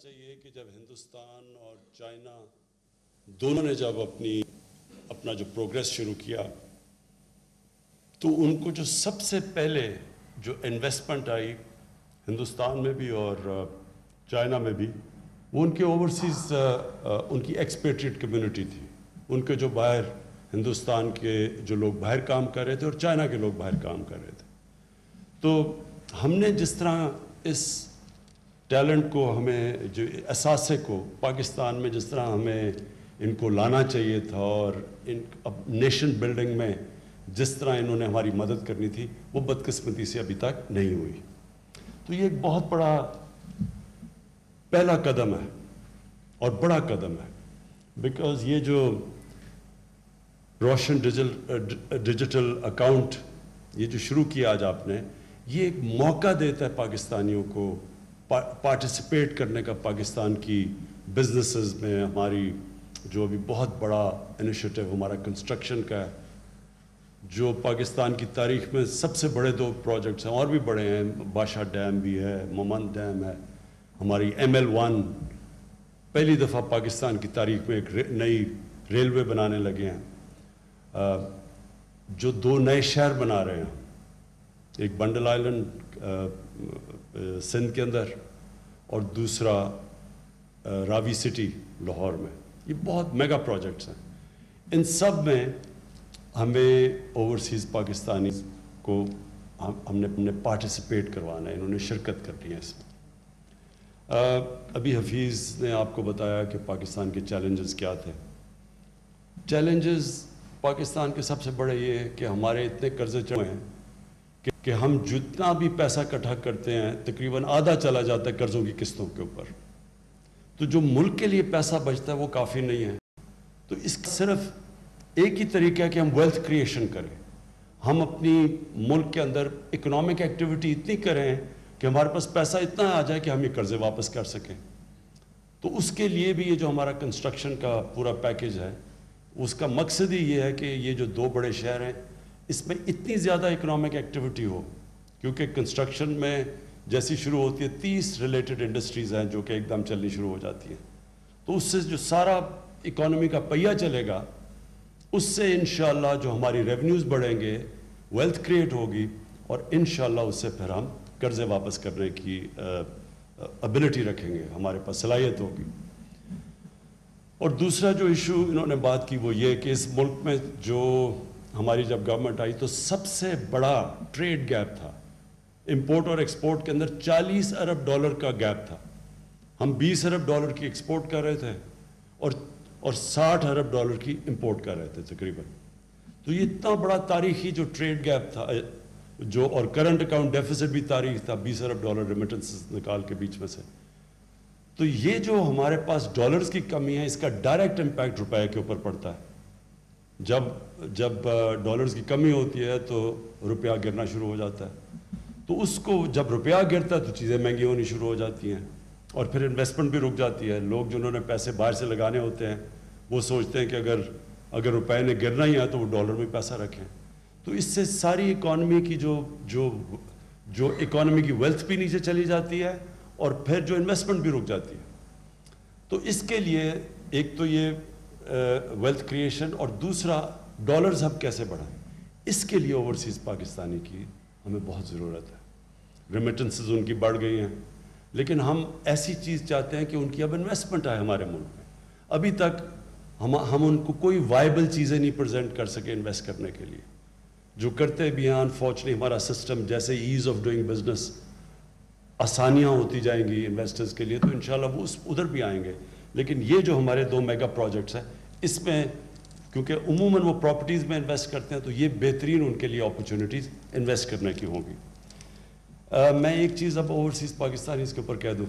چاہیے کہ جب ہندوستان اور چائنا دونوں نے جب اپنا جو پروگریس شروع کیا تو ان کو جو سب سے پہلے جو انویسٹمنٹ آئی ہندوستان میں بھی اور چائنا میں بھی وہ ان کے اوورسیز ان کی ایکسپیٹریٹ کمیونٹی تھی. ان کے جو باہر ہندوستان کے جو لوگ باہر کام کر رہے تھے اور چائنا کے لوگ باہر کام کر رہے تھے. تو ہم نے جس طرح اس ٹیلنٹ کو ہمیں جو اثاثے کو پاکستان میں جس طرح ہمیں ان کو لانا چاہیے تھا اور ان نیشن بلڈنگ میں جس طرح انہوں نے ہماری مدد کرنی تھی وہ بدقسمتی سے ابھی تک نہیں ہوئی. تو یہ ایک بہت بڑا پہلا قدم ہے اور بڑا قدم ہے بیکاز یہ جو روشن ڈیجیٹل اکاؤنٹ یہ جو شروع کیا آج آپ نے یہ ایک موقع دیتا ہے پاکستانیوں کو پارٹیسپیٹ کرنے کا پاکستان کی بزنسز میں. ہماری جو ابھی بہت بڑا انیشیٹو ہمارا کنسٹرکشن کا ہے جو پاکستان کی تاریخ میں سب سے بڑے 2 پروجیکٹس ہیں اور بھی بڑے ہیں. بادشاہ ڈیم بھی ہے, مومند ڈیم ہے, ہماری ML1 پہلی دفعہ پاکستان کی تاریخ میں ایک نئی ریلوے بنانے لگے ہیں. جو 2 نئے شہر بنا رہے ہیں, ایک بنڈل آئلینڈ سندھ کے اندر اور دوسرا راوی سٹی لاہور میں. یہ بہت میگا پروجیکٹس ہیں. ان سب میں ہمیں اوورسیز پاکستانی کو ہم نے پارٹیسپیٹ کروانا ہے, انہوں نے شرکت کرنی ہے اس میں. ابھی حفیظ نے آپ کو بتایا کہ پاکستان کے چیلنجز کیا تھے. چیلنجز پاکستان کے سب سے بڑے یہ ہے کہ ہمارے اتنے قرضے چڑھے ہیں کہ ہم جتنا بھی پیسہ اکٹھا کرتے ہیں تقریباً آدھا چلا جاتا ہے قرضوں کی قسطوں کے اوپر. تو جو ملک کے لیے پیسہ بچتا ہے وہ کافی نہیں ہے. تو اس کا صرف ایک ہی طریقہ ہے کہ ہم ویلتھ کریشن کریں. ہم اپنی ملک کے اندر اکنامک ایکٹیویٹی اتنی کریں کہ ہمارے پاس پیسہ اتنا آ جائے کہ ہم یہ قرضے واپس کر سکیں. تو اس کے لیے بھی یہ جو ہمارا کنسٹرکشن کا پورا پیکیج ہے اس کا مقصد ہی یہ ہے کہ یہ جو 2 بڑے شہر ہیں اس میں اتنی زیادہ اکنامک ایکٹیویٹی ہو, کیونکہ کنسٹرکشن میں جیسی شروع ہوتی ہے 30 ریلیٹڈ انڈسٹریز ہیں جو کہ ایک دم چلنی شروع ہو جاتی ہیں. تو اس سے جو سارا اکانومی کا پہیہ چلے گا اس سے انشاءاللہ جو ہماری ریونیوز بڑھیں گے, ویلتھ کریٹ ہوگی اور انشاءاللہ اس سے پھر ہم قرضے واپس کرنے کی ابیلٹی رکھیں گے, ہمارے پاس صلاحیت ہوگی. اور دوسرا جو ایشو انہوں نے بات کی وہ یہ کہ اس ملک میں جو ہماری جب گورنمنٹ آئی تو سب سے بڑا ٹریڈ گیپ تھا. امپورٹ اور ایکسپورٹ کے اندر $40 ارب کا گیپ تھا. ہم $20 ارب کی ایکسپورٹ کر رہے تھے اور $60 ارب کی امپورٹ کر رہے تھے تقریباً. تو یہ اتنا بڑا تاریخی جو ٹریڈ گیپ تھا جو اور کرنٹ اکاؤنٹ ڈیفیسٹ بھی تاریخ تھا $20 ارب ریمیٹنسز نکال کے بیچ میں سے. تو یہ جو ہمارے پاس ڈالرز کی کمی ہے اس کا ڈائریکٹ امپیکٹ روپے کے اوپر پڑتا ہے. جب ڈالرز کی کمی ہوتی ہے تو روپیہ گرنا شروع ہو جاتا ہے. تو اس کو جب روپیہ گرتا ہے تو چیزیں مہنگی ہونی شروع ہو جاتی ہیں اور پھر انویسٹمنٹ بھی رک جاتی ہے. لوگ جنہوں نے پیسے باہر سے لگانے ہوتے ہیں وہ سوچتے ہیں کہ اگر روپے نے گرنا ہی ہے تو وہ ڈالر میں پیسہ رکھیں. تو اس سے ساری اکانومی کی جو اکانومی کی ویلتھ بھی نیچے چلی جاتی ہے اور پھر جو انویسٹمنٹ بھی رک جاتی ہے. تو اس کے لیے ایک تو یہ ویلتھ کریشن اور دوسرا ڈالرز ہم کیسے بڑھائیں, اس کے لیے اوورسیز پاکستانی کی ہمیں بہت ضرورت ہے. ریمیٹنسز ان کی بڑھ گئی ہیں لیکن ہم ایسی چیز چاہتے ہیں کہ ان کی اب انویسٹمنٹ آئے ہمارے ملک میں. ابھی تک ہم ان کو کوئی وائبل چیزیں نہیں پریزنٹ کر سکے انویسٹ کرنے کے لیے. جو کرتے بھی ہیں انفارچونیٹلی ہمارا سسٹم جیسے ایز آف ڈوئنگ بزنس آسانیاں ہوتی جائیں گی انویسٹرز کے لیے تو انشاءاللہ وہ ادھر بھی آئیں گے. لیکن یہ جو ہمارے 2 میگا پروجیکٹس ہیں اس میں کیونکہ عموماً وہ پراپرٹیز میں انویسٹ کرتے ہیں تو یہ بہترین ان کے لیے اپرچونیٹیز انویسٹ کرنے کی ہوں گی. میں ایک چیز اب اوورسیز پاکستانی اس کے اوپر کہہ دوں.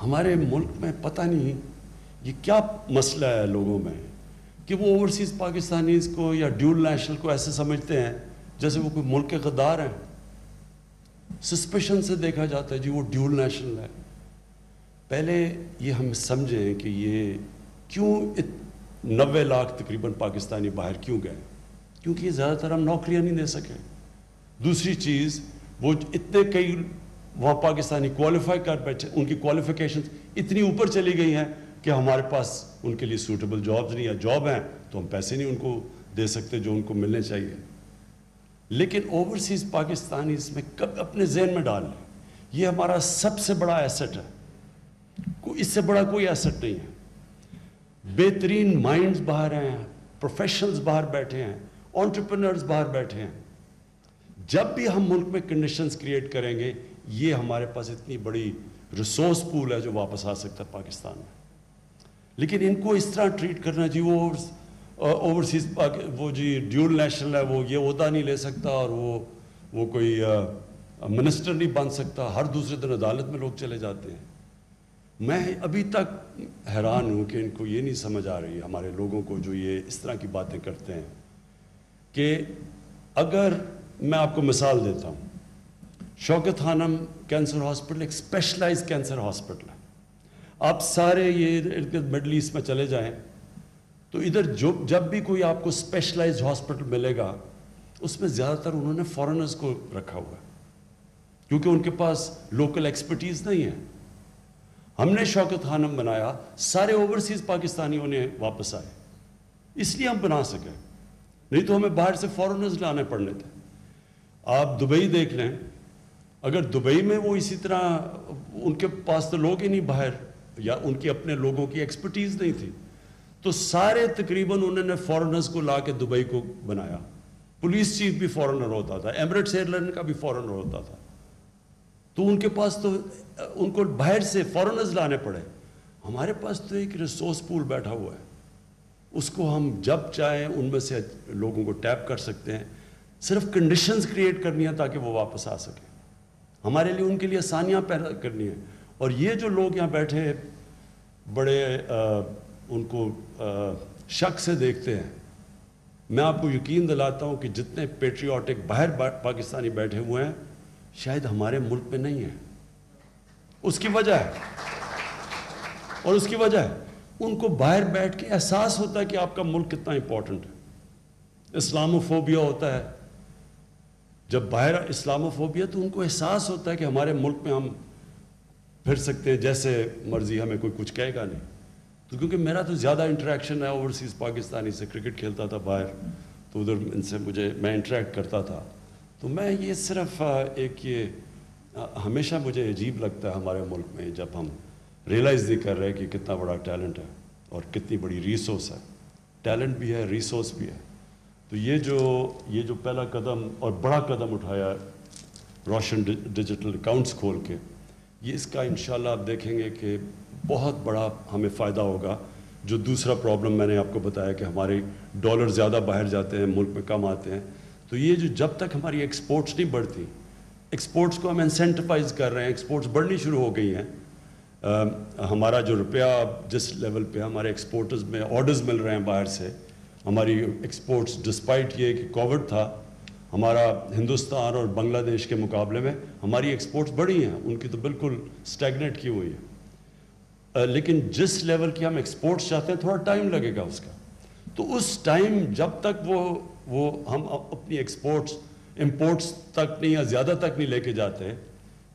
ہمارے ملک میں پتہ نہیں یہ کیا مسئلہ ہے لوگوں میں کہ وہ اوورسیز پاکستانیز کو یا ڈیول نیشنل کو ایسے سمجھتے ہیں جیسے وہ کوئی ملک کے غدار ہیں. سسپیشن سے دیکھا جاتا ہے جی وہ ڈیول نیشنل ہے. پہلے یہ ہم سمجھیں کہ یہ کیوں 90 لاکھ تقریباً پاکستانی باہر کیوں گئے, کیونکہ یہ زیادہ تر ہم نوکریاں نہیں دے سکے. دوسری چیز وہ اتنے کئی وہاں پاکستانی کوالیفائی کر بیٹھے, ان کی کوالیفیکیشن اتنی اوپر چلی گئی ہیں کہ ہمارے پاس ان کے لیے سوٹیبل جابز نہیں, یا جاب ہیں تو ہم پیسے نہیں ان کو دے سکتے جو ان کو ملنے چاہیے. لیکن اوورسیز پاکستانی اس میں کب اپنے ذہن میں ڈال لیں, یہ ہمارا سب سے بڑا ایسٹ ہے, اس سے بڑا کوئی ایسٹ نہیں ہے. بہترین مائنڈز باہر ہیں, پروفیشنلز باہر بیٹھے ہیں, انٹرپرینرز باہر بیٹھے ہیں. جب بھی ہم ملک میں کنڈیشنز کریٹ کریں گے, یہ ہمارے پاس اتنی بڑی ریسورس پول ہے جو واپس آ سکتا ہے پاکستان میں. لیکن ان کو اس طرح ٹریٹ کرنا جی وہ اوورسیز وہ جی ڈیول نیشنل ہے, وہ یہ عہدہ نہیں لے سکتا, اور وہ کوئی منسٹر نہیں بن سکتا, ہر دوسرے دن عدالت میں لوگ چلے جاتے ہیں. میں ابھی تک حیران ہوں کہ ان کو یہ نہیں سمجھ آ رہی ہمارے لوگوں کو جو یہ اس طرح کی باتیں کرتے ہیں, کہ اگر میں آپ کو مثال دیتا ہوں, شوکت خانم کینسر ہاسپٹل ایک اسپیشلائز کینسر ہاسپٹل ہے. آپ سارے یہ مڈل ایسٹ میں چلے جائیں تو ادھر جب بھی کوئی آپ کو اسپیشلائزڈ ہاسپٹل ملے گا, اس میں زیادہ تر انہوں نے فارنرز کو رکھا ہوا ہے, کیونکہ ان کے پاس لوکل ایکسپرٹیز نہیں ہے. ہم نے شوکت خانم بنایا, سارے اوورسیز پاکستانیوں نے واپس آئے, اس لیے ہم بنا سکے, نہیں تو ہمیں باہر سے فارنرز لانے پڑنے تھے. آپ دبئی دیکھ لیں, اگر دبئی میں وہ اسی طرح ان کے پاس تو لوگ ہی نہیں باہر, یا ان کی اپنے لوگوں کی ایکسپرٹیز نہیں تھی, تو سارے تقریباً انہوں نے فارنرز کو لا کے دبئی کو بنایا. پولیس چیف بھی فارنر ہوتا تھا, ایمریٹس ایئر لائن کا بھی فارنر ہوتا تھا. تو ان کے پاس تو ان کو باہر سے فارنرز لانے پڑے. ہمارے پاس تو ایک ریسورس پول بیٹھا ہوا ہے, اس کو ہم جب چاہیں ان میں سے لوگوں کو ٹیپ کر سکتے ہیں. صرف کنڈیشنز کریٹ کرنی ہیں تاکہ وہ واپس آ سکیں. ہمارے لیے ان کے لیے آسانیاں پیدا کرنی ہیں. اور یہ جو لوگ یہاں بیٹھے بڑے ان کو شک سے دیکھتے ہیں, میں آپ کو یقین دلاتا ہوں کہ جتنے پیٹریوٹک باہر پاکستانی بیٹھے ہوئے ہیں شاید ہمارے ملک میں نہیں ہیں. اس کی وجہ ہے, اور اس کی وجہ ہے ان کو باہر بیٹھ کے احساس ہوتا ہے کہ آپ کا ملک کتنا امپورٹنٹ ہے. اسلاموفوبیا ہوتا ہے, جب باہر اسلاموفوبیا تو ان کو احساس ہوتا ہے کہ ہمارے ملک میں ہم پھر سکتے ہیں جیسے مرضی, ہمیں کوئی کچھ کہے گا نہیں. تو کیونکہ میرا تو زیادہ انٹریکشن ہے اوورسیز پاکستانی سے, کرکٹ کھیلتا تھا باہر, تو ادھر ان سے میں انٹریکٹ کرتا تھا. تو میں یہ صرف ایک یہ ہمیشہ مجھے عجیب لگتا ہے ہمارے ملک میں جب ہم ریئلائز نہیں کر رہے کہ کتنا بڑا ٹیلنٹ ہے اور کتنی بڑی ریسورس ہے. ٹیلنٹ بھی ہے, ریسورس بھی ہے. تو یہ جو پہلا قدم اور بڑا قدم اٹھایا روشن ڈیجیٹل اکاؤنٹس کھول کے, یہ اس کا انشاءاللہ آپ دیکھیں گے کہ بہت بڑا ہمیں فائدہ ہوگا. جو دوسرا پرابلم میں نے آپ کو بتایا کہ ہمارے ڈالر زیادہ باہر جاتے ہیں, ملک میں کم آتے ہیں, تو یہ جب تک ہماری ایکسپورٹس نہیں بڑھتی, ایکسپورٹس کو ہم انسینٹیفائز کر رہے ہیں, ایکسپورٹس بڑھنی شروع ہو گئی ہیں. ہمارا جو روپیہ جس لیول پہ ہمارے ایکسپورٹرز میں آرڈرز مل رہے ہیں باہر سے, ہماری ایکسپورٹس ڈسپائٹ یہ کہ کووڈ تھا, ہمارا ہندوستان اور بنگلہ دیش کے مقابلے میں ہماری ایکسپورٹس بڑھی ہیں, ان کی تو بالکل سٹیگنیٹ کی ہوئی ہے. لیکن جس لیول کی ہم ایکسپورٹس چاہتے ہیں تھوڑا ٹائم لگے گا اس کا. تو اس ٹائم جب تک وہ ہم اپنی ایکسپورٹس امپورٹس تک نہیں یا زیادہ تک نہیں لے کے جاتے,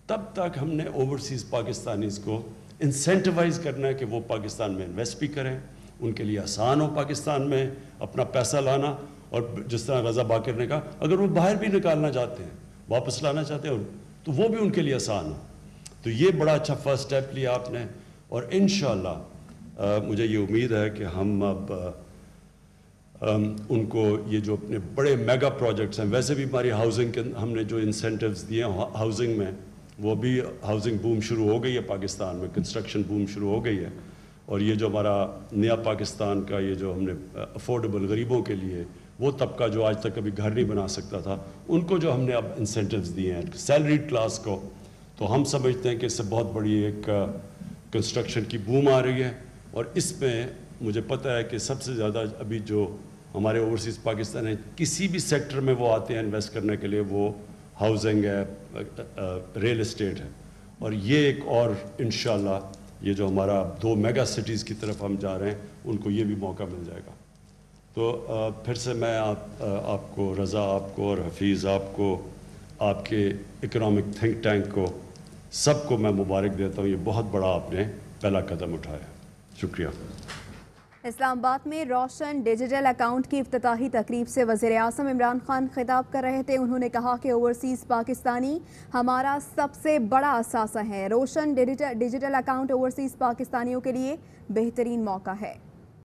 تب تک ہم نے اوورسیز پاکستانیز کو انسینٹیوائز کرنا ہے کہ وہ پاکستان میں انویسٹ بھی کریں, ان کے لیے آسان ہو پاکستان میں اپنا پیسہ لانا. اور جس طرح رضا باقر نے کہا, اگر وہ باہر بھی نکالنا چاہتے ہیں, واپس لانا چاہتے ہیں, تو وہ بھی ان کے لیے آسان ہو. تو یہ بڑا اچھا فرسٹ اسٹیپ لیا آپ نے, اور انشاءاللہ مجھے یہ امید ہے کہ ہم اب ان کو یہ جو اپنے بڑے میگا پروجیکٹس ہیں, ویسے بھی ہماری ہاؤسنگ کے ہم نے جو انسینٹیوز دیے ہیں ہاؤسنگ میں, وہ بھی ہاؤسنگ بوم شروع ہو گئی ہے پاکستان میں, کنسٹرکشن بوم شروع ہو گئی ہے. اور یہ جو ہمارا نیا پاکستان کا یہ جو ہم نے افورڈیبل غریبوں کے لیے, وہ طبقہ جو آج تک کبھی گھر نہیں بنا سکتا تھا, ان کو جو ہم نے اب انسینٹیوز دیے ہیں سیلریڈ کلاس کو, تو ہم سمجھتے ہیں کہ اس سے بہت بڑی ایک کنسٹرکشن کی بوم آ رہی ہے. اور اس میں مجھے پتہ ہے کہ سب سے زیادہ ابھی جو ہمارے اوورسیز پاکستان ہیں کسی بھی سیکٹر میں وہ آتے ہیں انویسٹ کرنے کے لیے, وہ ہاؤسنگ ہے, ریل اسٹیٹ ہے. اور یہ ایک اور انشاءاللہ یہ جو ہمارا 2 میگا سٹیز کی طرف ہم جا رہے ہیں, ان کو یہ بھی موقع مل جائے گا. تو پھر سے میں آپ کو, رضا آپ کو اور حفیظ آپ کو, آپ کے اکنامک تھنک ٹینک کو سب کو میں مبارک دیتا ہوں، یہ بہت بڑا آپ نے پہلا قدم اٹھایا، شکریہ۔ اسلام آباد میں روشن ڈیجیٹل اکاؤنٹ کی افتتاحی تقریب سے وزیر اعظم عمران خان خطاب کر رہے تھے۔ انہوں نے کہا کہ اوورسیز پاکستانی ہمارا سب سے بڑا اثاثہ ہے۔ روشن ڈیجیٹل اکاؤنٹ اوورسیز پاکستانیوں کے لیے بہترین موقع ہے۔